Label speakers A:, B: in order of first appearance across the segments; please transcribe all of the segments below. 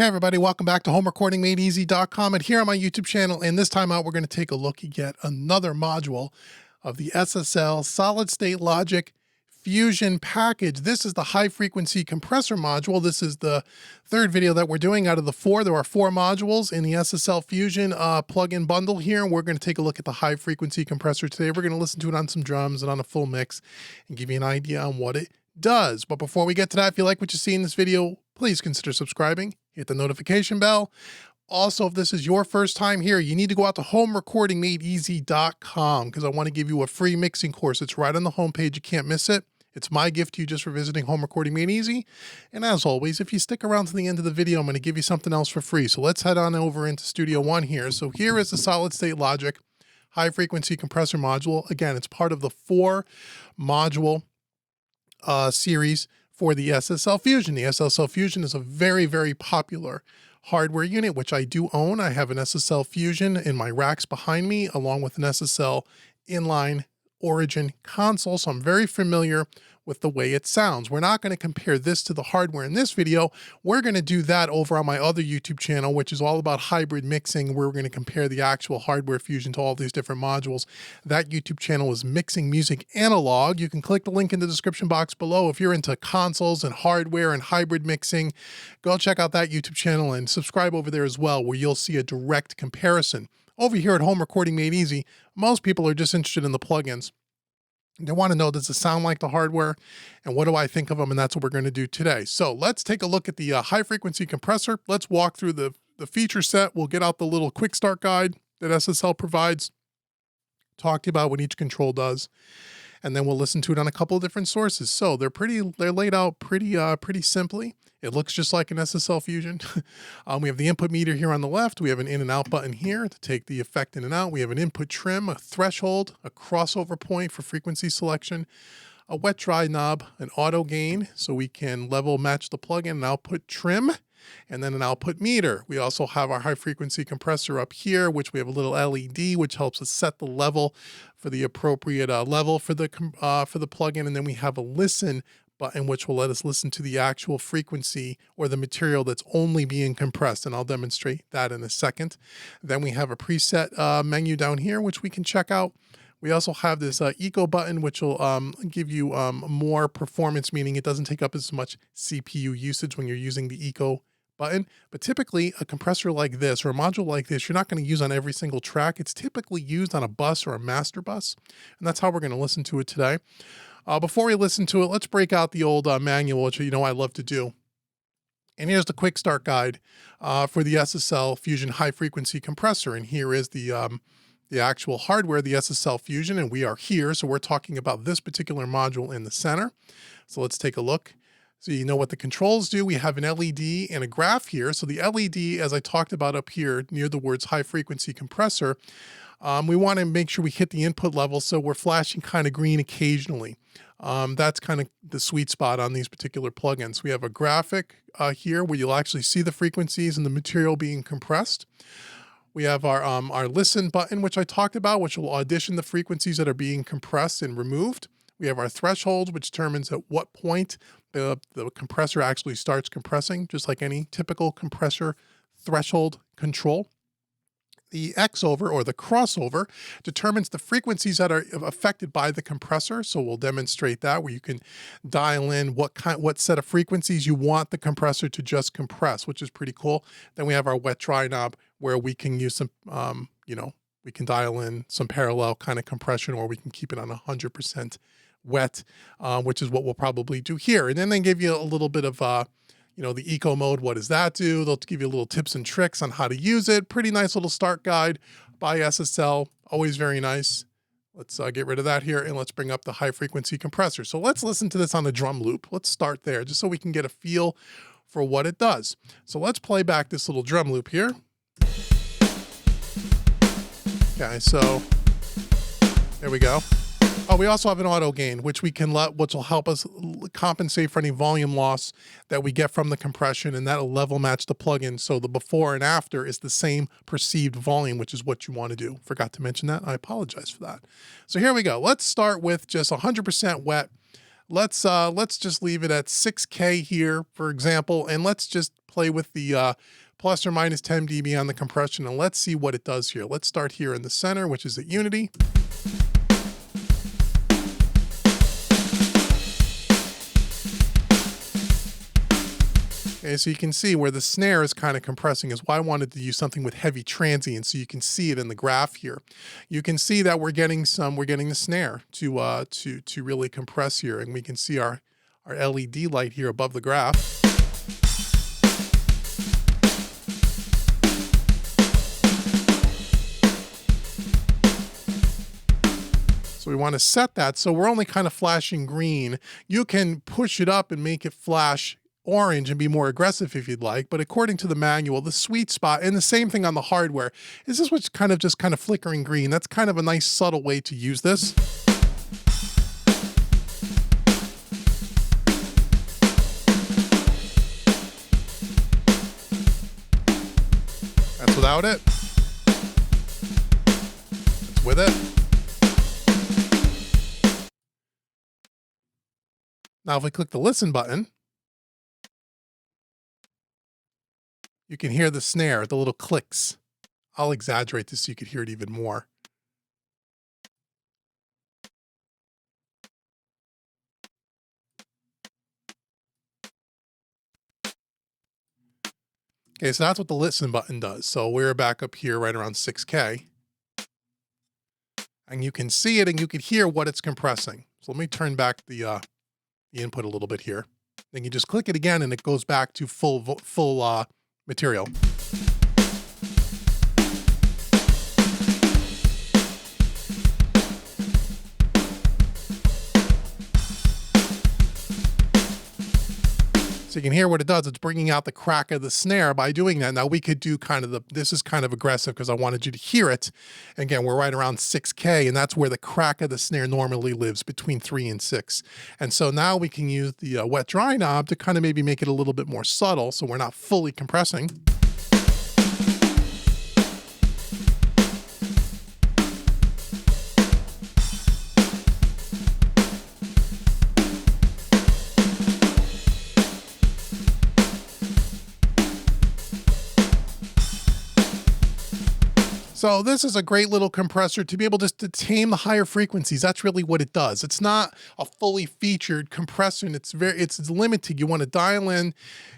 A: Hey everybody, welcome back to HomeRecordingMadeEasy.com, and here on my YouTube channel, and this time out we're going to take a look at yet another module of the SSL Solid State Logic Fusion package. This is the high frequency compressor module. This is the third video that we're doing out of the four. There are four modules in the SSL Fusion plugin bundle here, and we're going to take a look at the high frequency compressor today. We're going to listen to it on some drums and on a full mix and give you an idea on what it does. But before we get to that, if you like what you see in this video, please consider subscribing, hit the notification bell. Also, if this is your first time here, you need to go out to HomeRecordingMadeEasy.com because I want to give you a free mixing course. It's right on the homepage. You can't miss it. It's my gift to you just for visiting Home Recording Made Easy. And as always, if you stick around to the end of the video, I'm going to give you something else for free. So let's head on over into Studio One here. So here is the Solid State Logic high frequency compressor module. Again, it's part of the 4-module series for the SSL Fusion. The SSL Fusion is a very, very popular hardware unit, which I do own. I have an SSL Fusion in my racks behind me, along with an SSL inline Origin console, so I'm very familiar with the way it sounds. We're not going to compare this to the hardware in this video. We're going to do that over on my other YouTube channel, which is all about hybrid mixing, where we're going to compare the actual hardware fusion to all these different modules. That YouTube channel is Mixing Music Analog. You can click the link in the description box below. If you're into consoles and hardware and hybrid mixing, go check out that YouTube channel and subscribe over there as well, where you'll see a direct comparison. Over here at Home Recording Made Easy, most people are just interested in the plugins. They want to know, does it sound like the hardware? And what do I think of them? And that's what we're going to do today. So let's take a look at the high frequency compressor. Let's walk through the feature set. We'll get out the little quick start guide that SSL provides, talk to you about what each control does, and then we'll listen to it on a couple of different sources. So they're laid out pretty simply. It looks just like an SSL Fusion. We have the input meter here on the left. We have an in and out button here to take the effect in and out. We have an input trim, a threshold, a crossover point for frequency selection, a wet dry knob, an auto gain, so we can level match the plugin, an output trim, and then an output meter. We also have our high frequency compressor up here, which we have a little LED, which helps us set the level for the appropriate level for the plugin. And then we have a listen button, which will let us listen to the actual frequency or the material that's only being compressed. And I'll demonstrate that in a second. Then we have a preset menu down here, which we can check out. We also have this eco button, which will give you more performance, meaning it doesn't take up as much CPU usage when you're using the eco button. But typically a compressor like this or a module like this, you're not going to use on every single track. It's typically used on a bus or a master bus. And that's how we're going to listen to it today. Before we listen to it, let's break out the old manual, which you know I love to do. And here's the quick start guide for the SSL Fusion high frequency compressor. And here is the actual hardware, the SSL Fusion, and we are here. So we're talking about this particular module in the center. So let's take a look. So you know what the controls do. We have an LED and a graph here. So the LED, as I talked about up here near the words high frequency compressor, we want to make sure we hit the input level, so we're flashing kind of green occasionally. That's kind of the sweet spot on these particular plugins. We have a graphic here where you'll actually see the frequencies and the material being compressed. We have our listen button, which I talked about, which will audition the frequencies that are being compressed and removed. We have our threshold, which determines at what point the compressor actually starts compressing, just like any typical compressor threshold control. The X over or the crossover determines the frequencies that are affected by the compressor. So we'll demonstrate that, where you can dial in what set of frequencies you want the compressor to just compress, which is pretty cool. Then we have our wet dry knob, where we can use some, we can dial in some parallel kind of compression, or we can keep it on 100% wet, which is what we'll probably do here. And then they give you a little bit of the eco mode. What does that do? They'll give you little tips and tricks on how to use it. Pretty nice little start guide by SSL. Always very nice. Let's get rid of that here, and let's bring up the high frequency compressor. So let's listen to this on the drum loop. Let's start there just so we can get a feel for what it does. So let's play back this little drum loop here. Okay, so there we go. Oh, we also have an auto gain, which which will help us compensate for any volume loss that we get from the compression, and that'll level match the plugin. So the before and after is the same perceived volume, which is what you want to do. Forgot to mention that. I apologize for that. So here we go. Let's start with just 100% wet. Let's just leave it at 6K here, for example, and let's just play with the plus or minus 10 dB on the compression, and let's see what it does here. Let's start here in the center, which is at unity. Okay, so you can see where the snare is kind of compressing is why I wanted to use something with heavy transient, so you can see it in the graph here. You can see that we're getting the snare to really compress here, and we can see our LED light here above the graph. So we want to set that so we're only kind of flashing green. You can push it up and make it flash orange and be more aggressive if you'd like, but according to the manual, the sweet spot, and the same thing on the hardware, is this what's kind of flickering green. That's kind of a nice subtle way to use this. That's without it. That's with it. Now if we click the listen button, you can hear the snare, the little clicks. I'll exaggerate this so you could hear it even more. Okay, so that's what the listen button does. So we're back up here right around 6K. And you can see it and you can hear what it's compressing. So let me turn back the input a little bit here. Then you just click it again and it goes back to full material. So you can hear what it does. It's bringing out the crack of the snare by doing that. Now we could do this is kind of aggressive because I wanted you to hear it. Again, we're right around 6K, and that's where the crack of the snare normally lives, between 3 and 6. And so now we can use the wet dry knob to kind of maybe make it a little bit more subtle so we're not fully compressing. So this is a great little compressor to be able just to tame the higher frequencies. That's really what it does. It's not a fully featured compressor, and it's limited. You want to dial in,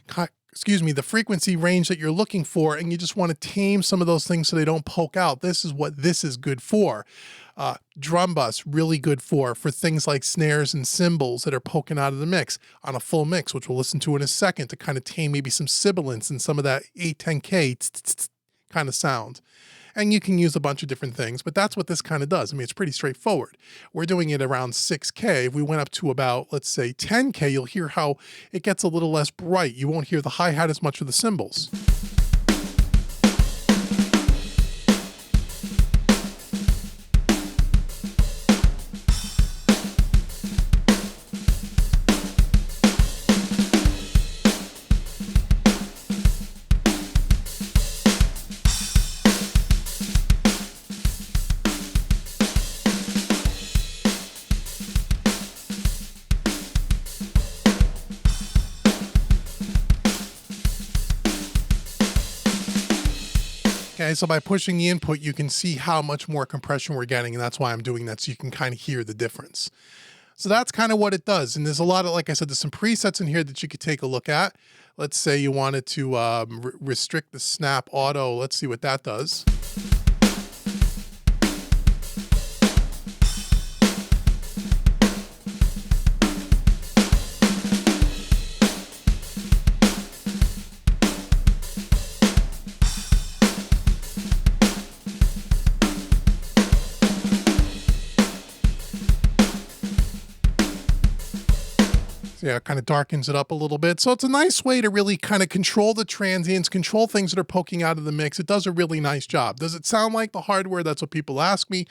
A: the frequency range that you're looking for, and you just want to tame some of those things so they don't poke out. This is what this is good for. Drum bus, really good for things like snares and cymbals that are poking out of the mix on a full mix, which we'll listen to in a second, to kind of tame maybe some sibilance and some of that 810K kind of sound. And you can use a bunch of different things, but that's what this kind of does. I mean, it's pretty straightforward. We're doing it around 6K. If we went up to about, let's say 10K, you'll hear how it gets a little less bright. You won't hear the hi-hat as much of the cymbals. Okay, so by pushing the input, you can see how much more compression we're getting, and that's why I'm doing that, so you can kind of hear the difference. So that's kind of what it does. And there's a lot of, like I said, there's some presets in here that you could take a look at. Let's say you wanted to restrict the snap auto. Let's see what that does. Yeah, it kind of darkens it up a little bit. So it's a nice way to really kind of control the transients, control things that are poking out of the mix. It does a really nice job. Does it sound like the hardware? That's what people ask me.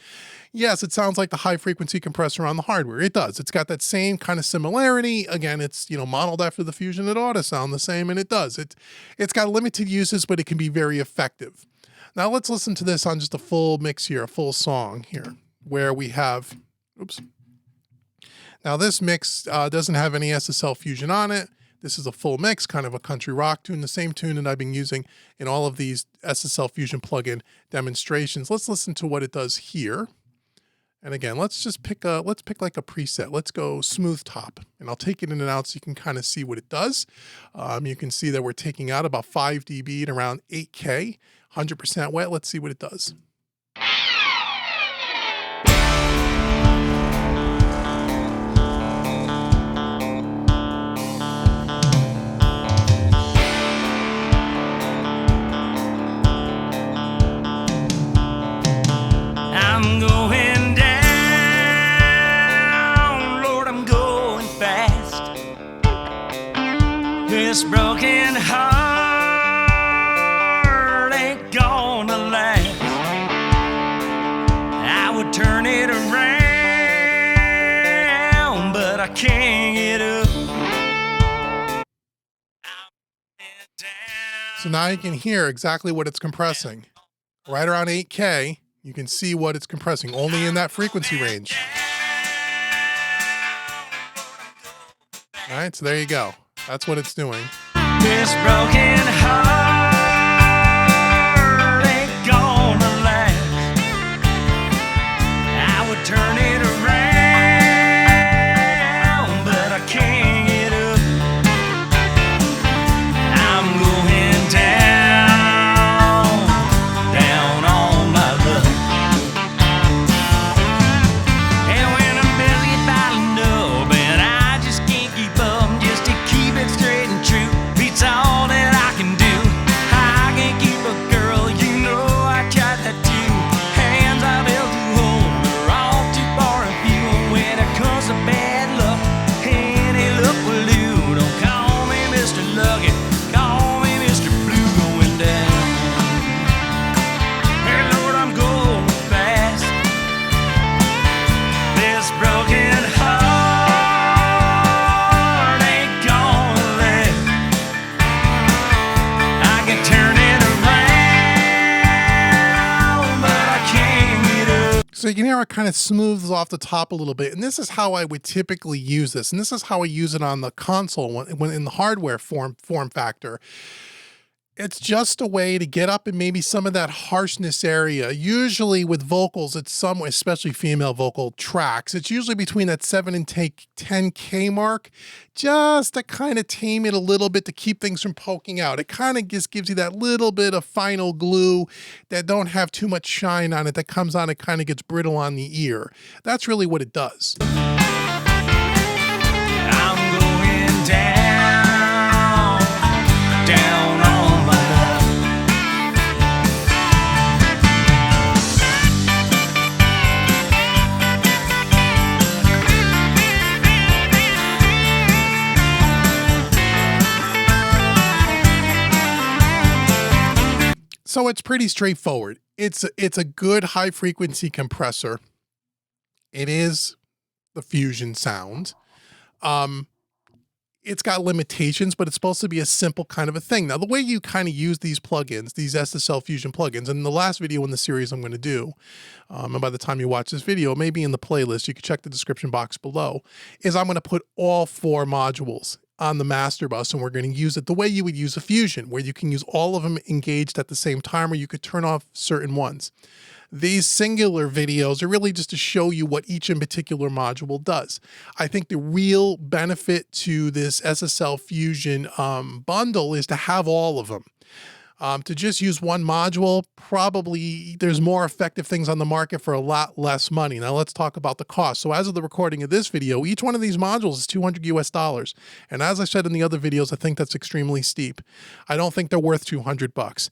A: Yes, it sounds like the high frequency compressor on the hardware. It does. It's got that same kind of similarity. Again, it's, modeled after the Fusion. It ought to sound the same, and it does. It's got limited uses, but it can be very effective. Now let's listen to this on just a full mix here, a full song here, where we have, oops. Now this mix doesn't have any SSL Fusion on it. This is a full mix, kind of a country rock tune, the same tune that I've been using in all of these SSL Fusion plugin demonstrations. Let's listen to what it does here. And again, let's pick like a preset. Let's go smooth top, and I'll take it in and out so you can kind of see what it does. You can see that we're taking out about 5 dB at around 8K, 100% wet. Let's see what it does.
B: I'm going down, Lord, I'm going fast. This broken heart ain't gonna last. I would turn it around, but I can't get up.
A: So now you can hear exactly what it's compressing. Right around 8K. You can see what it's compressing, only in that frequency range. All right, so there you go. That's what it's doing.
B: This broken heart ain't gonna last. I would turn it around, but I can't get up. I'm going down, down on my luck. And when I'm busy battling up and I just can't keep up, just to keep it straight and true, it's all that I can do. I can't keep a girl, you know I tried that too. Hands I've held to hold are all too far and few. When it comes to bad luck, any luck will do. Don't call me Mr. Lucky, call me Mr. Blue. Going down, hey Lord, I'm going fast. This broken heart ain't gonna last. I can turn it around, but I can't get up.
A: So you can hear it kind of smooths off the top a little bit. And this is how I would typically use this. And this is how I use it on the console when in the hardware form factor. It's just a way to get up in maybe some of that harshness area. Usually with vocals, it's somewhere, especially female vocal tracks, it's usually between that 7 and 10K mark, just to kind of tame it a little bit to keep things from poking out. It kind of just gives you that little bit of final glue that don't have too much shine on it, that comes on, it kind of gets brittle on the ear. That's really what it does.
B: I'm going down, down on my luck.
A: So it's pretty straightforward. It's a good high frequency compressor. It is the Fusion sound. It's got limitations, but it's supposed to be a simple kind of a thing. Now, the way you kind of use these plugins, these SSL Fusion plugins, and the last video in the series I'm going to do, and by the time you watch this video, maybe in the playlist, you can check the description box below, is I'm going to put all 4 modules on the master bus, and we're going to use it the way you would use a Fusion, where you can use all of them engaged at the same time, or you could turn off certain ones. These singular videos are really just to show you what each in particular module does. I think the real benefit to this SSL Fusion bundle is to have all of them. To just use one module, probably there's more effective things on the market for a lot less money. Now let's talk about the cost. So as of the recording of this video, each one of these modules is $200 US. And as I said in the other videos, I think that's extremely steep. I don't think they're worth 200 bucks.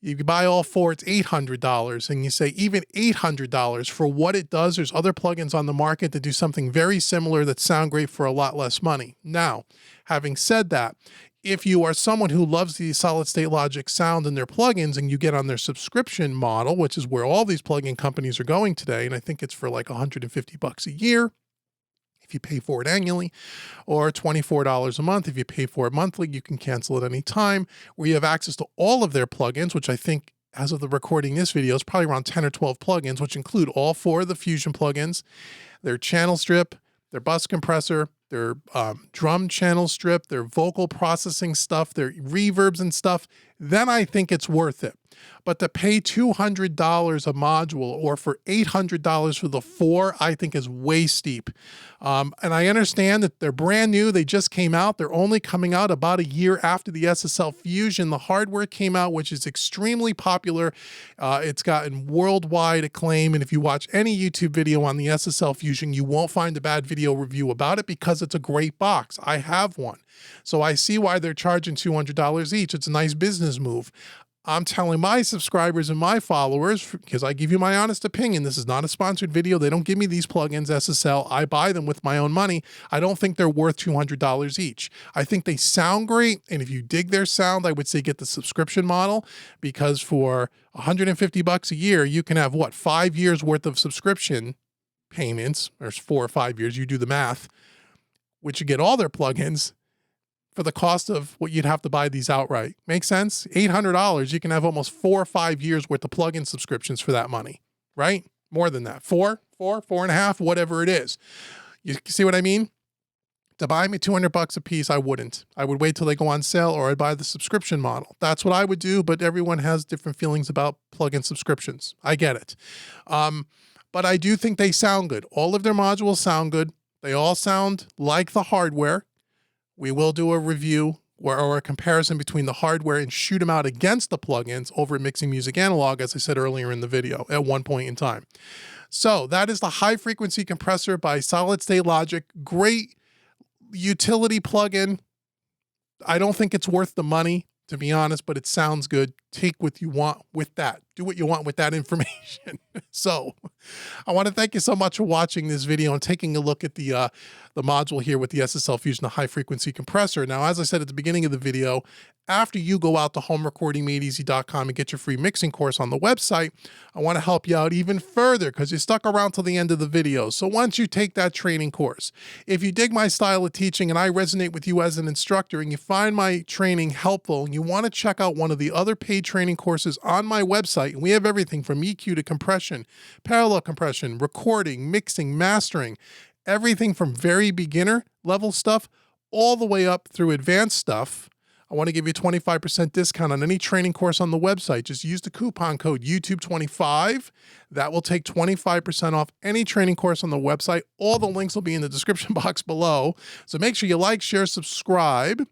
A: You buy all 4, it's $800. And you say even $800 for what it does, there's other plugins on the market that do something very similar that sound great for a lot less money. Now, having said that, if you are someone who loves the solid state logic sound in their plugins and you get on their subscription model, which is where all these plugin companies are going today, and I think it's for like 150 bucks a year if you pay for it annually, or $24 a month. If you pay for it monthly, you can cancel at any time, where you have access to all of their plugins, which I think as of the recording this video is probably around 10 or 12 plugins, which include all 4 of the Fusion plugins, their channel strip, their bus compressor, their drum channel strip, their vocal processing stuff, their reverbs and stuff, then I think it's worth it. But to pay $200 a module or for $800 for the 4, I think is way steep. And I understand that they're brand new. They just came out. They're only coming out about a year after the SSL Fusion. The hardware came out, which is extremely popular. It's gotten worldwide acclaim. And if you watch any YouTube video on the SSL Fusion, you won't find a bad video review about it because it's a great box. I have one. So I see why they're charging $200 each. It's a nice business move. I'm telling my subscribers and my followers, because I give you my honest opinion, this is not a sponsored video. They don't give me these plugins, SSL. I buy them with my own money. I don't think they're worth $200 each. I think they sound great. And if you dig their sound, I would say get the subscription model, because for $150 a year, you can have what, 5 years worth of subscription payments, or 4 or 5 years, you do the math, which you get all their plugins for the cost of what you'd have to buy these outright. Make sense? $800, you can have almost 4 or 5 years worth of plugin subscriptions for that money, right? More than that, 4.5, whatever it is. You see what I mean? To buy me $200 a piece, I wouldn't. I would wait till they go on sale, or I'd buy the subscription model. That's what I would do, but everyone has different feelings about plugin subscriptions. I get it. But I do think they sound good. All of their modules sound good. They all sound like the hardware. We will do a review or a comparison between the hardware and shoot them out against the plugins over at Mixing Music Analog, as I said earlier in the video, at one point in time. So that is the high frequency compressor by Solid State Logic. Great utility plugin. I don't think it's worth the money, to be honest, but it sounds good. Take what you want with that. Do what you want with that information. So I want to thank you so much for watching this video and taking a look at the module here with the SSL Fusion, the high frequency compressor. Now, as I said at the beginning of the video, after you go out to homerecordingmadeeasy.com and get your free mixing course on the website, I want to help you out even further because you stuck around till the end of the video. So once you take that training course, if you dig my style of teaching and I resonate with you as an instructor and you find my training helpful and you want to check out one of the other paid training courses on my website, and we have everything from EQ to compression, parallel compression, recording, mixing, mastering, everything from very beginner level stuff all the way up through advanced stuff. I want to give you a 25% discount on any training course on the website. Just use the coupon code YouTube25. That will take 25% off any training course on the website. All the links will be in the description box below. So make sure you like, share, subscribe.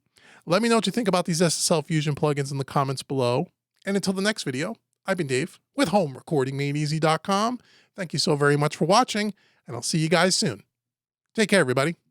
A: Let me know what you think about these SSL Fusion plugins in the comments below. And until the next video, I've been Dave with HomeRecordingMadeEasy.com. Thank you so very much for watching, and I'll see you guys soon. Take care, everybody.